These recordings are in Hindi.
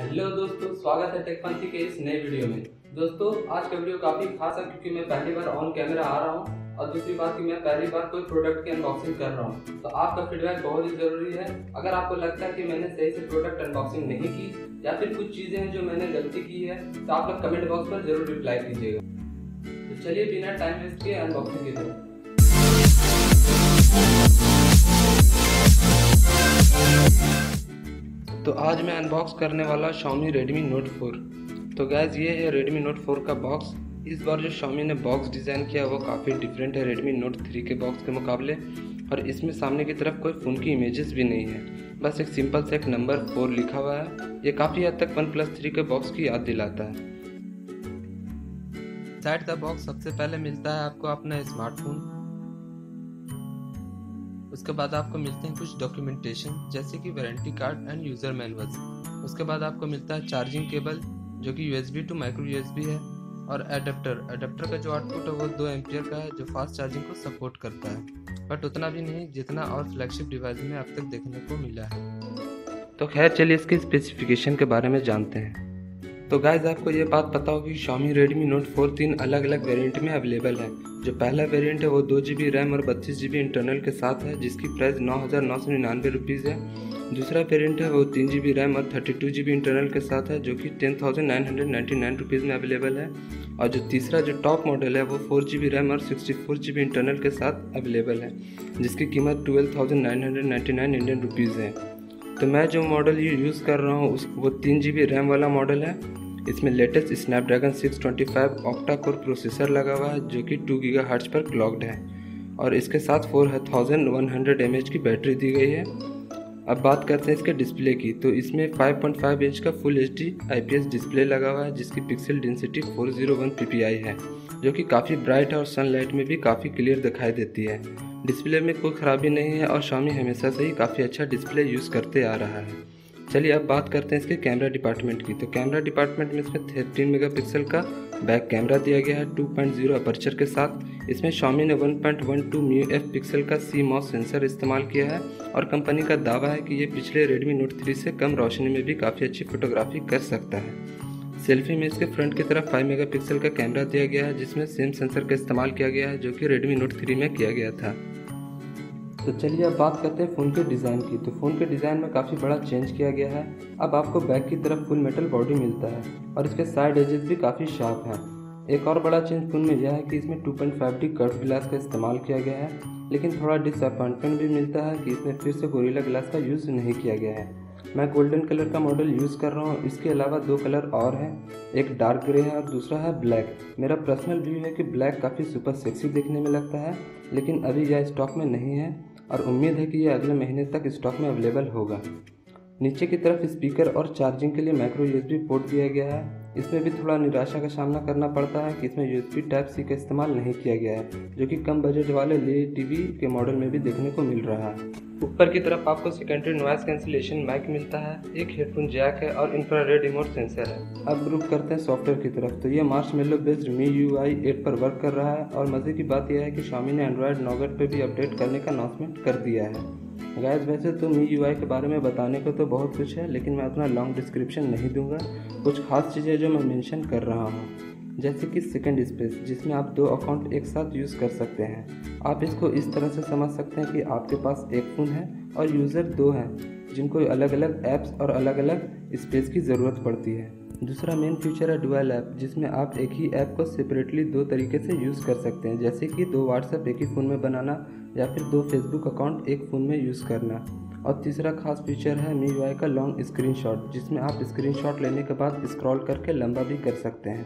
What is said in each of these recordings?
हेलो दोस्तों, स्वागत है टेकपंथी के इस नए वीडियो में। दोस्तों, आज का वीडियो काफ़ी खास है क्योंकि मैं पहली बार ऑन कैमरा आ रहा हूँ और दूसरी बात कि मैं पहली बार कोई प्रोडक्ट की अनबॉक्सिंग कर रहा हूँ। तो आपका फीडबैक बहुत ही ज़रूरी है। अगर आपको लगता है कि मैंने सही से प्रोडक्ट अनबॉक्सिंग नहीं की या फिर कुछ चीज़ें हैं जो मैंने गलती की है तो आप लोग कमेंट बॉक्स पर जरूर रिप्लाई कीजिएगा। तो चलिए बिना टाइम वेस्ट किए अनबॉक्सिंग की तरफ। तो आज मैं अनबॉक्स करने वाला Xiaomi Redmi Note 4। तो गैस, ये है Redmi Note 4 का बॉक्स। इस बार जो Xiaomi ने बॉक्स डिज़ाइन किया वो काफ़ी डिफरेंट है Redmi Note 3 के बॉक्स के मुकाबले। और इसमें सामने की तरफ कोई फ़ोन की इमेजेस भी नहीं है, बस एक सिंपल से एक नंबर 4 लिखा हुआ है। ये काफ़ी हद तक OnePlus 3 के बॉक्स की याद दिलाता है। साइड द बॉक्स सबसे पहले मिलता है आपको अपना स्मार्टफोन। उसके बाद आपको मिलते हैं कुछ डॉक्यूमेंटेशन जैसे कि warranty card end user manuals. उसके बाद आपको मिलता है चार्जिंग केबल जो कि USB टू माइक्रो USB है, और एडाप्टर का जो आउटपुट है वो 2 एम्पियर का है जो फास्ट चार्जिंग को सपोर्ट करता है, बट उतना भी नहीं जितना और फ्लैगशिप डिवाइस में अब तक देखने को मिला है। तो खैर चलिए इसके स्पेसिफिकेशन के बारे में जानते हैं। तो गाइस, आपको ये बात पता होगी Xiaomi Redmi Note 4 3 अलग अलग वेरिएंट में अवेलेबल है। जो पहला वेरिएंट है वो 2GB रैम और 32GB इंटरनल के साथ है जिसकी प्राइस 9,999 रुपीज़ है। दूसरा वेरिएंट है वो 3GB रैम और 32GB इंटरनल के साथ है जो कि 10,999 रुपीज़ में अवेलेबल है। और जो तीसरा जो टॉप मॉडल है वो 4GB रैम और 64GB इंटरनल के साथ अवेलेबल है जिसकी कीमत 12,999 इंडियन रुपीज़ है। तो मैं जो मॉडल ये यूज़ कर रहा हूँ वो 3GB रैम वाला मॉडल है। इसमें latest Snapdragon 625 octa core processor लगा हुआ है जो कि 2 GHz पर क्लॉक्ड है, और इसके साथ 4100 mAh की बैटरी दी गई है। अब बात करते हैं इसके डिस्प्ले की। तो इसमें 5.5 इंच का फुल HD IPS डिस्प्ले लगा हुआ है जिसकी पिक्सल डेंसिटी 401 ppi है जो कि काफ़ी ब्राइट है और सनलाइट में भी काफ़ी क्लियर दिखाई देती है। डिस्प्ले में कोई ख़राबी नहीं है और Xiaomi हमेशा से ही काफ़ी अच्छा डिस्प्ले यूज़ करते आ रहा है। चलिए अब बात करते हैं इसके कैमरा डिपार्टमेंट की। तो कैमरा डिपार्टमेंट में इसमें 13 मेगापिक्सल का बैक कैमरा दिया गया है 2.0 अपर्चर के साथ। इसमें Xiaomi ने 1.12 μF पिक्सल का CMOS सेंसर इस्तेमाल किया है और कंपनी का दावा है कि ये पिछले Redmi Note 3 से कम रोशनी में भी काफ़ी अच्छी फोटोग्राफी कर सकता है। सेल्फी में इसके फ्रंट की तरफ 5 मेगापिक्सल का कैमरा दिया गया है जिसमें सेम सेंसर का इस्तेमाल किया गया है जो कि Redmi Note 3 में किया गया था। तो चलिए अब बात करते हैं फ़ोन के डिज़ाइन की। तो फ़ोन के डिज़ाइन में काफ़ी बड़ा चेंज किया गया है। अब आपको बैक की तरफ फुल मेटल बॉडी मिलता है और इसके साइड एजेस भी काफ़ी शार्प हैं। एक और बड़ा चेंज फ़ोन में यह है कि इसमें 2.5D कर्व ग्लास का इस्तेमाल किया गया है, लेकिन थोड़ा डिसअपॉइंटमेंट भी मिलता है कि इसमें फिर से गोरिल्ला ग्लास का यूज़ नहीं किया गया है। मैं गोल्डन कलर का मॉडल यूज़ कर रहा हूँ। इसके अलावा 2 कलर और हैं, एक डार्क ग्रे है और दूसरा है ब्लैक। मेरा पर्सनल व्यू है कि ब्लैक काफ़ी सुपर सेक्सी देखने में लगता है, लेकिन अभी यह स्टॉक में नहीं है और उम्मीद है कि यह अगले महीने तक स्टॉक में अवेलेबल होगा। नीचे की तरफ स्पीकर और चार्जिंग के लिए माइक्रो USB पोर्ट दिया गया है। इसमें भी थोड़ा निराशा का सामना करना पड़ता है कि इसमें USB Type-C का इस्तेमाल नहीं किया गया है जो कि कम बजट वाले LED TV के मॉडल में भी देखने को मिल रहा है। ऊपर की तरफ आपको सेकेंडरी नॉइस कैंसिलेशन माइक मिलता है, एक हेडफोन जैक है और इंफ्रारेड रिमोट सेंसर है। अब रुक करते हैं सॉफ्टवेयर की तरफ। तो ये मार्शमेलो बेस्ड MIUI 8 पर वर्क कर रहा है और मज़े की बात यह है कि Xiaomi ने Android Nougat पे भी अपडेट करने का अनाउंसमेंट कर दिया है। गाइस, वैसे तो MIUI के बारे में बताने को तो बहुत कुछ है, लेकिन मैं उतना लॉन्ग डिस्क्रिप्शन नहीं दूंगा। कुछ खास चीज़ें जो मैं मेंशन कर रहा हूँ, जैसे कि सेकंड स्पेस जिसमें आप 2 अकाउंट एक साथ यूज़ कर सकते हैं। आप इसको इस तरह से समझ सकते हैं कि आपके पास एक फ़ोन है और यूज़र 2 हैं जिनको अलग अलग ऐप्स और अलग अलग स्पेस की ज़रूरत पड़ती है। दूसरा मेन फीचर है डुअल ऐप, जिसमें आप एक ही ऐप को सेपरेटली 2 तरीके से यूज़ कर सकते हैं, जैसे कि 2 व्हाट्सएप एक ही फ़ोन में बनाना या फिर 2 फेसबुक अकाउंट एक फ़ोन में यूज़ करना। और तीसरा खास फीचर है MIUI का लॉन्ग स्क्रीनशॉट, जिसमें आप स्क्रीनशॉट लेने के बाद स्क्रॉल करके लंबा भी कर सकते हैं।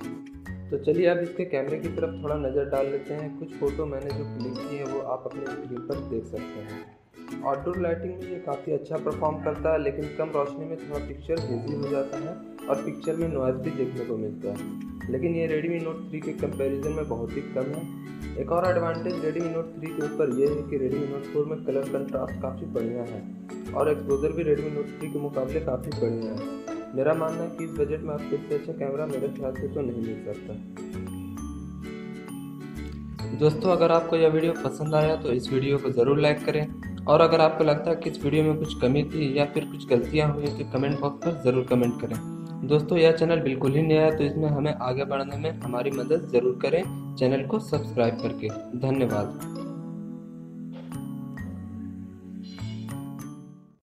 तो चलिए अब इसके कैमरे की तरफ थोड़ा नज़र डाल लेते हैं। कुछ फ़ोटो मैंने जो क्लिक की है वो आप अपने स्क्रीन पर देख सकते हैं। आउटडोर लाइटिंग में ये काफ़ी अच्छा परफॉर्म करता है, लेकिन कम रोशनी में थोड़ा पिक्चर हेजी हो जाता है और पिक्चर में नॉइज़ भी देखने को मिलता है, लेकिन ये Redmi Note 3 के कंपैरिजन में बहुत ही कम है। एक और एडवांटेज Redmi Note 3 के ऊपर ये है कि Redmi Note 4 में कलर कंट्रास्ट काफ़ी बढ़िया है और एक्सपोजर भी Redmi Note 3 के मुकाबले काफ़ी बढ़िया है। मेरा मानना है कि इस बजट में आपको इससे अच्छा कैमरा मेरे ख्याल से तो नहीं मिल सकता। दोस्तों, अगर आपको यह वीडियो पसंद आया तो इस वीडियो को ज़रूर लाइक करें, और अगर आपको लगता है कि इस वीडियो में कुछ कमी थी या फिर कुछ गलतियाँ हुई तो कमेंट बॉक्स पर ज़रूर कमेंट करें। दोस्तों यह चैनल बिल्कुल ही नया है, तो इसमें हमें आगे बढ़ने में हमारी मदद ज़रूर करें चैनल को सब्सक्राइब करके। धन्यवाद।